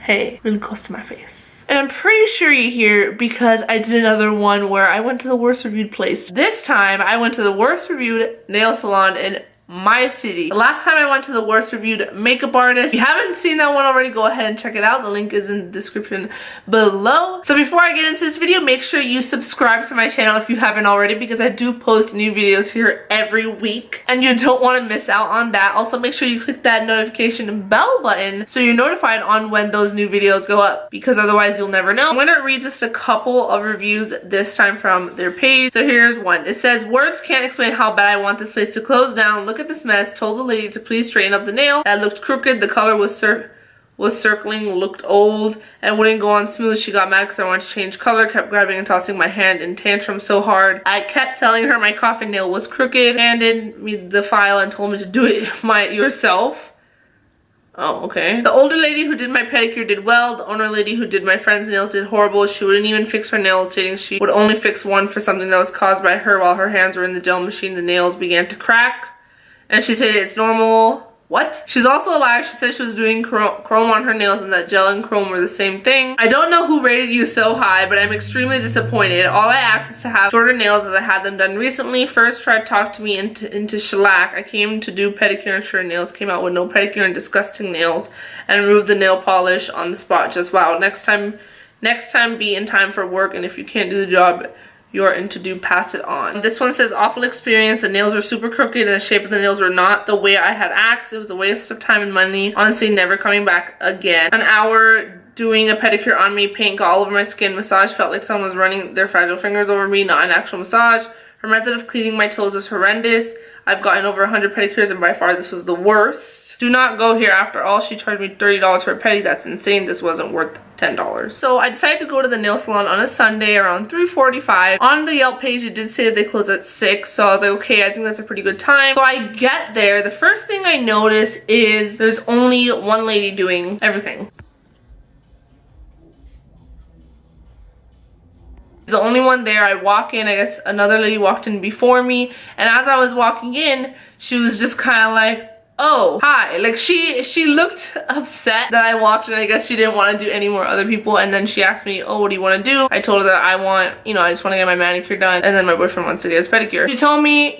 Hey, really close to my face. And I'm pretty sure you're here because I did another one where I went to the worst reviewed place. This time I went to the worst reviewed nail salon in my city. The last time I went to the worst reviewed makeup artist. If you haven't seen that one already, go ahead and check it out. The link is in the description below. So before I get into this video, make sure you subscribe to my channel if you haven't already, because I do post new videos here every week and you don't want to miss out on that. Also, make sure you click that notification bell button so you're notified on when those new videos go up, because otherwise you'll never know. I'm going to read just a couple of reviews this time from their page. So here's one. It says, words can't explain how bad I want this place to close down. Look at this mess. Told the lady to please straighten up the nail that looked crooked. The color was circling, looked old, and wouldn't go on smooth. She got mad because I wanted to change color, kept grabbing and tossing my hand in tantrum so hard. I kept telling her my coffin nail was crooked, handed me the file and told me to do it yourself. Oh, okay. The older lady who did my pedicure did well. The owner lady who did my friend's nails did horrible. She wouldn't even fix her nails, stating she would only fix one for something that was caused by her. While her hands were in the gel machine, the nails began to crack. And she said it's normal. What? She's also a liar. She said she was doing chrome on her nails and that gel and chrome were the same thing. I don't know who rated you so high, but I'm extremely disappointed. All I asked is to have shorter nails as I had them done recently. First tried to talk to me into shellac. I came to do pedicure and short nails, came out with no pedicure and disgusting nails, and removed the nail polish on the spot. Just wow. Next time be in time for work, and if you can't do the job you're in to do, pass it on. This one says, awful experience. The nails were super crooked and the shape of the nails were not the way I had asked. It was a waste of time and money. Honestly, never coming back again. An hour doing a pedicure on me, paint got all over my skin. Massage felt like someone was running their fragile fingers over me, not an actual massage. Her method of cleaning my toes was horrendous. I've gotten over 100 pedicures and by far this was the worst. Do not go here. After all, she charged me $30 for a pedi. That's insane. This wasn't worth $10. So I decided to go to the nail salon on a Sunday around 3:45. On the Yelp page, it did say that they close at 6. So I was like, okay, I think that's a pretty good time. So I get there. The first thing I notice is there's only one lady doing everything. The only one there. I walk in, I guess another lady walked in before me, and as I was walking in, she was just kind of like, oh, hi. Like she looked upset that I walked in. I guess she didn't want to do any more other people, and then she asked me, oh, what do you want to do? I told her that I want, I just want to get my manicure done, and then my boyfriend wants to get his pedicure. She told me,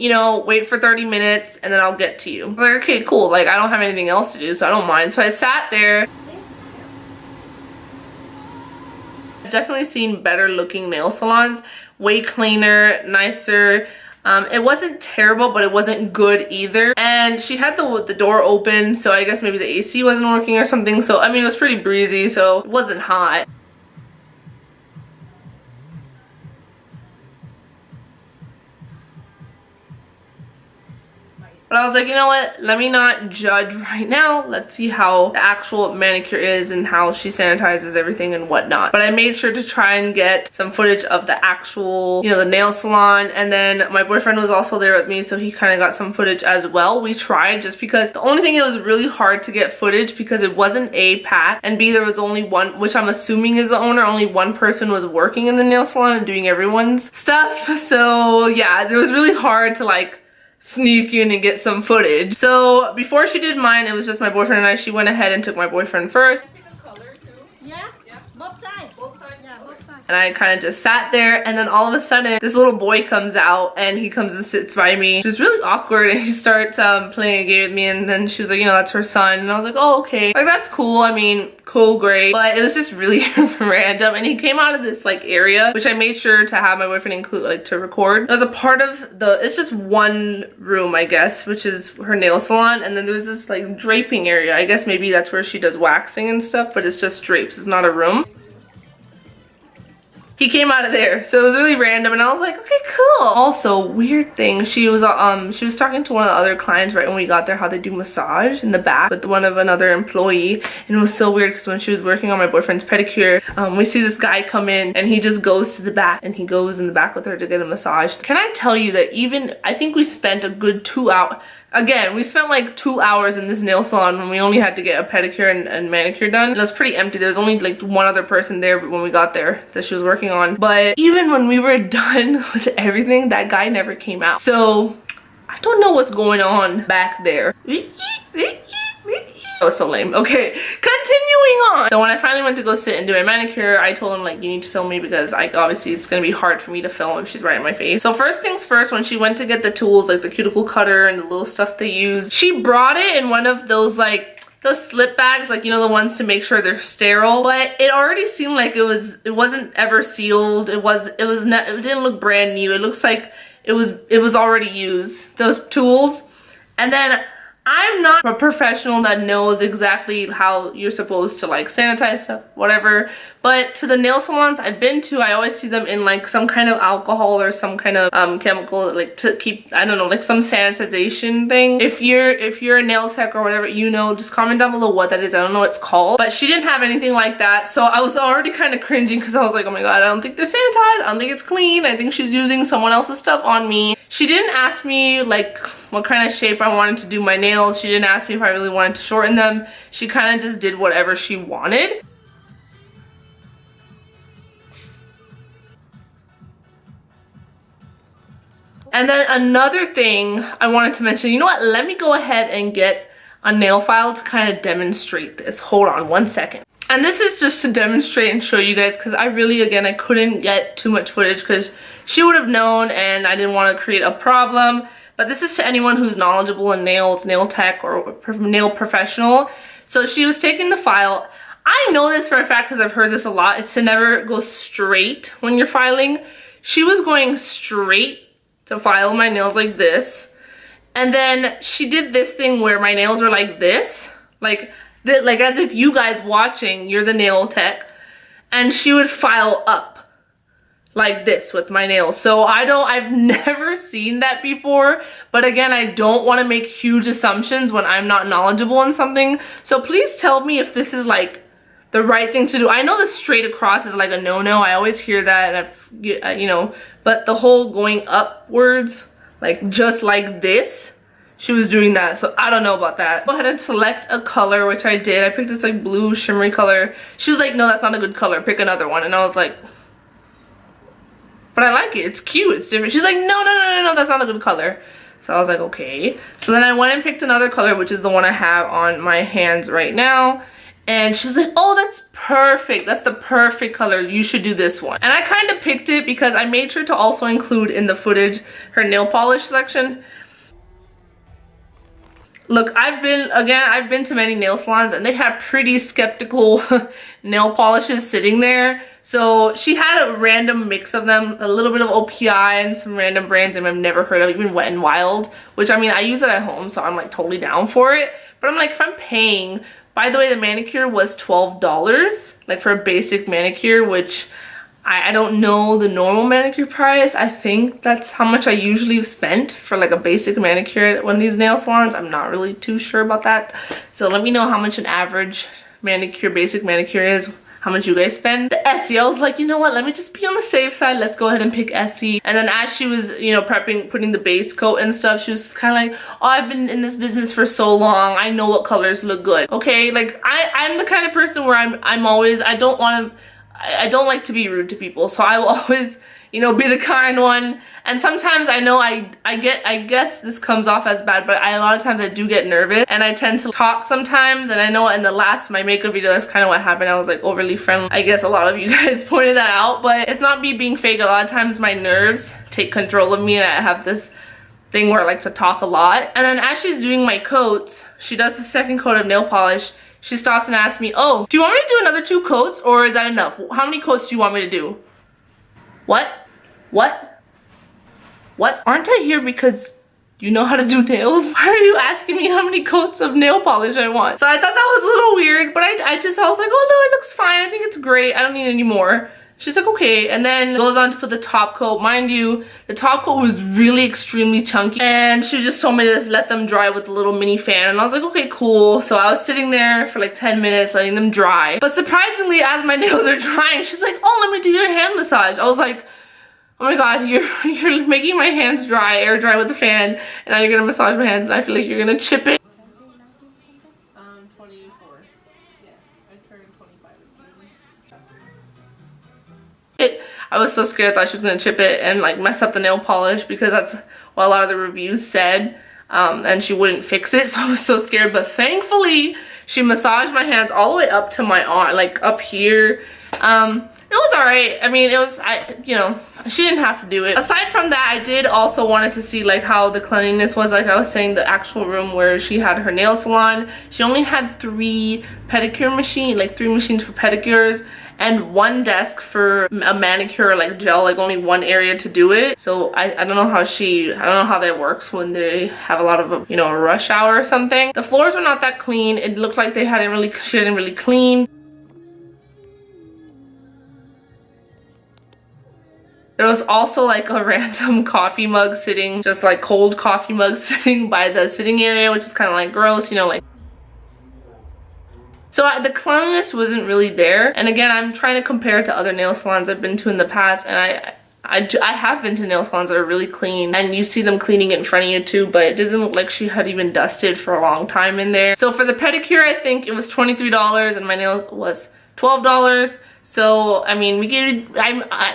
wait for 30 minutes and then I'll get to you. I was like, okay, cool. Like, I don't have anything else to do, so I don't mind. So I sat there. Definitely seen better looking nail salons, way cleaner, nicer. It wasn't terrible, but it wasn't good either. And she had the door open, so I guess maybe the AC wasn't working or something. So I mean, it was pretty breezy, so it wasn't hot. But I was like, you know what? Let me not judge right now. Let's see how the actual manicure is and how she sanitizes everything and whatnot. But I made sure to try and get some footage of the actual, the nail salon. And then my boyfriend was also there with me, so he kind of got some footage as well. We tried, just because the only thing, it was really hard to get footage because it wasn't A, packed, and B, there was only one, which I'm assuming is the owner. Only one person was working in the nail salon and doing everyone's stuff. So yeah, it was really hard to like sneak in and get some footage. So before she did mine, it was just my boyfriend and I. She went ahead and took my boyfriend first. Pick a color too. Yeah, both sides. Both sides. Yeah, both sides. And I kind of just sat there, and then all of a sudden this little boy comes out and he comes and sits by me. It was really awkward, and he starts playing a game with me, and then she was like, that's her son. And I was like, oh, okay, like that's cool. I mean, cool, great. But it was just really random, and he came out of this like area, which I made sure to have my boyfriend include, like, to record. It was a part of it's just one room, I guess, which is her nail salon, and then there's this like draping area. I guess maybe that's where she does waxing and stuff, but it's just drapes. It's not a room. He came out of there, so it was really random, and I was like, okay, cool. Also, weird thing, she was talking to one of the other clients right when we got there, how they do massage in the back with one of another employee, and it was so weird because when she was working on my boyfriend's pedicure, we see this guy come in and he just goes to the back and he goes in the back with her to get a massage. Can I tell you that I think we spent a good 2 hours. Again, we spent like 2 hours in this nail salon when we only had to get a pedicure and manicure done. It was pretty empty. There was only like one other person there when we got there that she was working on. But even when we were done with everything, that guy never came out. So I don't know what's going on back there. That was so lame. Okay, continuing on. So when I finally went to go sit and do my manicure, I told him like, you need to film me because obviously it's gonna be hard for me to film if she's right in my face. So first things first, when she went to get the tools, like the cuticle cutter and the little stuff they use, she brought it in one of those like those slip bags, like, you know, the ones to make sure they're sterile, but it already seemed like it wasn't ever sealed. It didn't look brand new. It looks like it was already used, those tools. And then I'm not a professional that knows exactly how you're supposed to like sanitize stuff, whatever, but to the nail salons I've been to, I always see them in like some kind of alcohol or some kind of chemical, like to keep, I don't know, like some sanitization thing. If you're a nail tech or whatever, you know, just comment down below what that is. I don't know what it's called, but she didn't have anything like that, so I was already kind of cringing because I was like, oh my god, I don't think they're sanitized, I don't think it's clean, I think she's using someone else's stuff on me. She didn't ask me like what kind of shape I wanted to do my nails. She didn't ask me if I really wanted to shorten them. She kind of just did whatever she wanted. And then another thing I wanted to mention, you know what, let me go ahead and get a nail file to kind of demonstrate this. Hold on one second. And this is just to demonstrate and show you guys, because I really, again, I couldn't get too much footage because she would have known and I didn't want to create a problem. But this is to anyone who's knowledgeable in nails, nail tech, or nail professional. So she was taking the file. I know this for a fact because I've heard this a lot. It's to never go straight when you're filing. She was going straight to file my nails like this. And then she did this thing where my nails are like this. Like as if you guys watching, you're the nail tech. And she would file up like this with my nails. So I've never seen that before, but again, I don't want to make huge assumptions when I'm not knowledgeable in something. So please tell me if this is like the right thing to do. I know the straight across is like a no-no. I always hear that, and you know, but the whole going upwards, like just like this, she was doing that. So I don't know about that. Go ahead and select a color, which I did. I picked this like blue shimmery color. She was like, no, that's not a good color, pick another one. And I was like, but I like it, it's cute, it's different. She's like, no, that's not a good color. So I was like, okay. So then I went and picked another color, which is the one I have on my hands right now. And she's like, oh, that's perfect. That's the perfect color. You should do this one. And I kind of picked it because I made sure to also include in the footage her nail polish section. Look, I've been to many nail salons and they have pretty skeptical nail polishes sitting there. So she had a random mix of them, a little bit of OPI and some random brands I've never heard of, even Wet n Wild, which I mean, I use it at home, so I'm like totally down for it. But I'm like, if I'm paying, by the way, the manicure was $12, like for a basic manicure, which I don't know the normal manicure price. I think that's how much I usually have spent for like a basic manicure at one of these nail salons. I'm not really too sure about that. So let me know how much an average manicure, basic manicure is, how much you guys spend. The Essie, I was like, you know what, let me just be on the safe side. Let's go ahead and pick Essie. And then as she was, you know, prepping, putting the base coat and stuff, she was kind of like, oh, I've been in this business for so long. I know what colors look good. Okay, like I'm the kind of person where I'm always, I don't like to be rude to people. So I will always, you know, be the kind one. And sometimes I know I guess this comes off as bad, but a lot of times I do get nervous and I tend to talk sometimes. And I know in my makeup video, that's kind of what happened. I was like overly friendly. I guess a lot of you guys pointed that out, but it's not me being fake. A lot of times my nerves take control of me and I have this thing where I like to talk a lot. And then as she's doing my coats, she does the second coat of nail polish. She stops and asks me, oh, do you want me to do another 2 coats or is that enough? How many coats do you want me to do? What? Aren't I here because you know how to do nails? Why are you asking me how many coats of nail polish I want? So I thought that was a little weird, but I was like, oh no, it looks fine. I think it's great. I don't need any more. She's like, okay, and then goes on to put the top coat. Mind you, the top coat was really extremely chunky, and she just told me to just let them dry with a little mini fan, and I was like, okay, cool. So I was sitting there for like 10 minutes letting them dry. But surprisingly, as my nails are drying, she's like, oh, let me do your hand massage. I was like, oh my god, you're making my hands dry, air dry with the fan, and now you're gonna massage my hands, and I feel like you're gonna chip it. 24. Yeah, I turned 25 again. I was so scared. I thought she was gonna chip it and like mess up the nail polish because that's what a lot of the reviews said, and she wouldn't fix it. So I was so scared. But thankfully, She massaged my hands all the way up to my arm, like up here. It was alright. I mean, it was, you know, she didn't have to do it. Aside from that, I did also wanted to see like how the cleanliness was. Like I was saying, the actual room where she had her nail salon, she only had 3 pedicure machines, like 3 machines for pedicures, and 1 desk for a manicure, like gel, like only 1 area to do it. So I don't know how I don't know how that works when they have a lot of, you know, a rush hour or something. The floors were not that clean. It looked like she hadn't really cleaned. There was also like a random coffee mug sitting, just like cold coffee mug sitting by the sitting area, which is kind of like gross, you know, like. So the cleanliness wasn't really there. And again, I'm trying to compare it to other nail salons I've been to in the past, and I have been to nail salons that are really clean, and you see them cleaning it in front of you too, but it doesn't look like she had even dusted for a long time in there. So for the pedicure, I think it was $23 and my nails was $12. So I mean,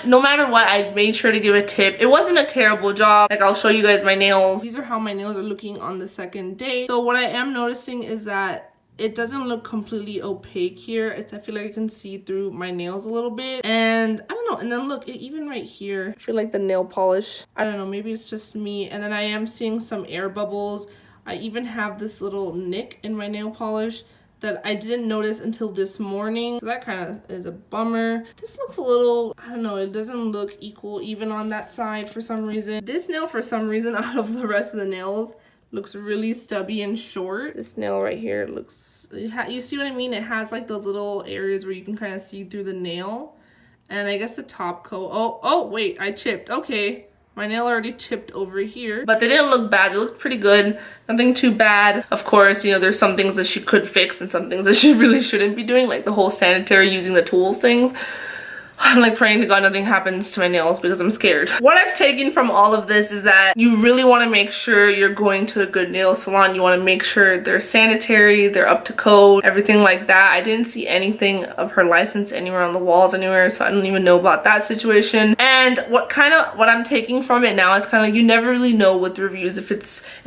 no matter what, I made sure to give a tip. It wasn't a terrible job. Like, I'll show you guys my nails. These are how my nails are looking on the second day. So what I am noticing is that it doesn't look completely opaque here. I feel like I can see through my nails a little bit, and I don't know. And then look, even right here, I feel like the nail polish, I don't know, maybe it's just me. And then I am seeing some air bubbles. I even have this little nick in my nail polish that I didn't notice until this morning. So that kind of is a bummer. This looks a little, I don't know, it doesn't look equal even on that side for some reason. This nail, for some reason, out of the rest of the nails, looks really stubby and short. This nail right here looks, you see what I mean? It has like those little areas where you can kind of see through the nail. And I guess the top coat, oh wait, I chipped, okay. My nail already chipped over here, but they didn't look bad. They looked pretty good. Nothing too bad. Of course, you know, there's some things that she could fix and some things that she really shouldn't be doing, like the whole sanitary using the tools things. I'm like praying to God nothing happens to my nails because I'm scared. What I've taken from all of this is that you really want to make sure you're going to a good nail salon. You want to make sure they're sanitary, they're up to code, everything like that. I didn't see anything of her license anywhere on the walls anywhere, so I don't even know about that situation. And what I'm taking from it now is kind of like, you never really know with the reviews if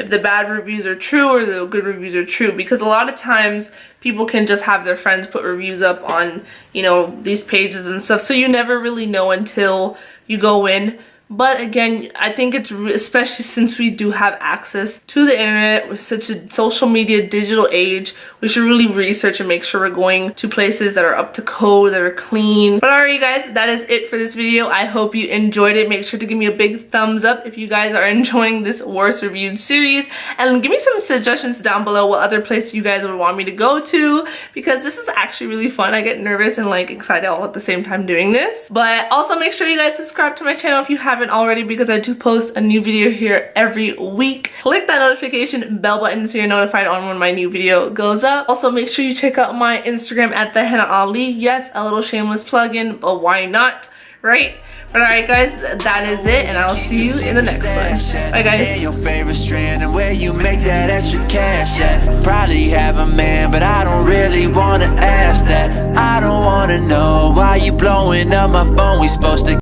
the bad reviews are true or the good reviews are true, because a lot of times people can just have their friends put reviews up on, you know, these pages and stuff, so you never really know until you go in. But again, I think it's especially since we do have access to the internet with such a social media digital age, we should really research and make sure we're going to places that are up to code, that are clean. But alright, you guys, that is it for this video. I hope you enjoyed it. Make sure to give me a big thumbs up if you guys are enjoying this worst reviewed series, and give me some suggestions down below what other places you guys would want me to go to, because this is actually really fun. I get nervous and like excited all at the same time doing this. But also make sure you guys subscribe to my channel if you haven't already, because I do post a new video here every week. Click that notification bell button so you're notified on when my new video goes up. Also make sure you check out my Instagram at Thehennaali. Yes, a little shameless plug-in, but why not, right? But alright guys, that is it, and I'll see you in the next one. Bye guys. Your favorite strand and where you make that extra cash at. Probably have a man, but I don't really wanna ask that. I don't wanna know why you blowing up my phone. We supposed to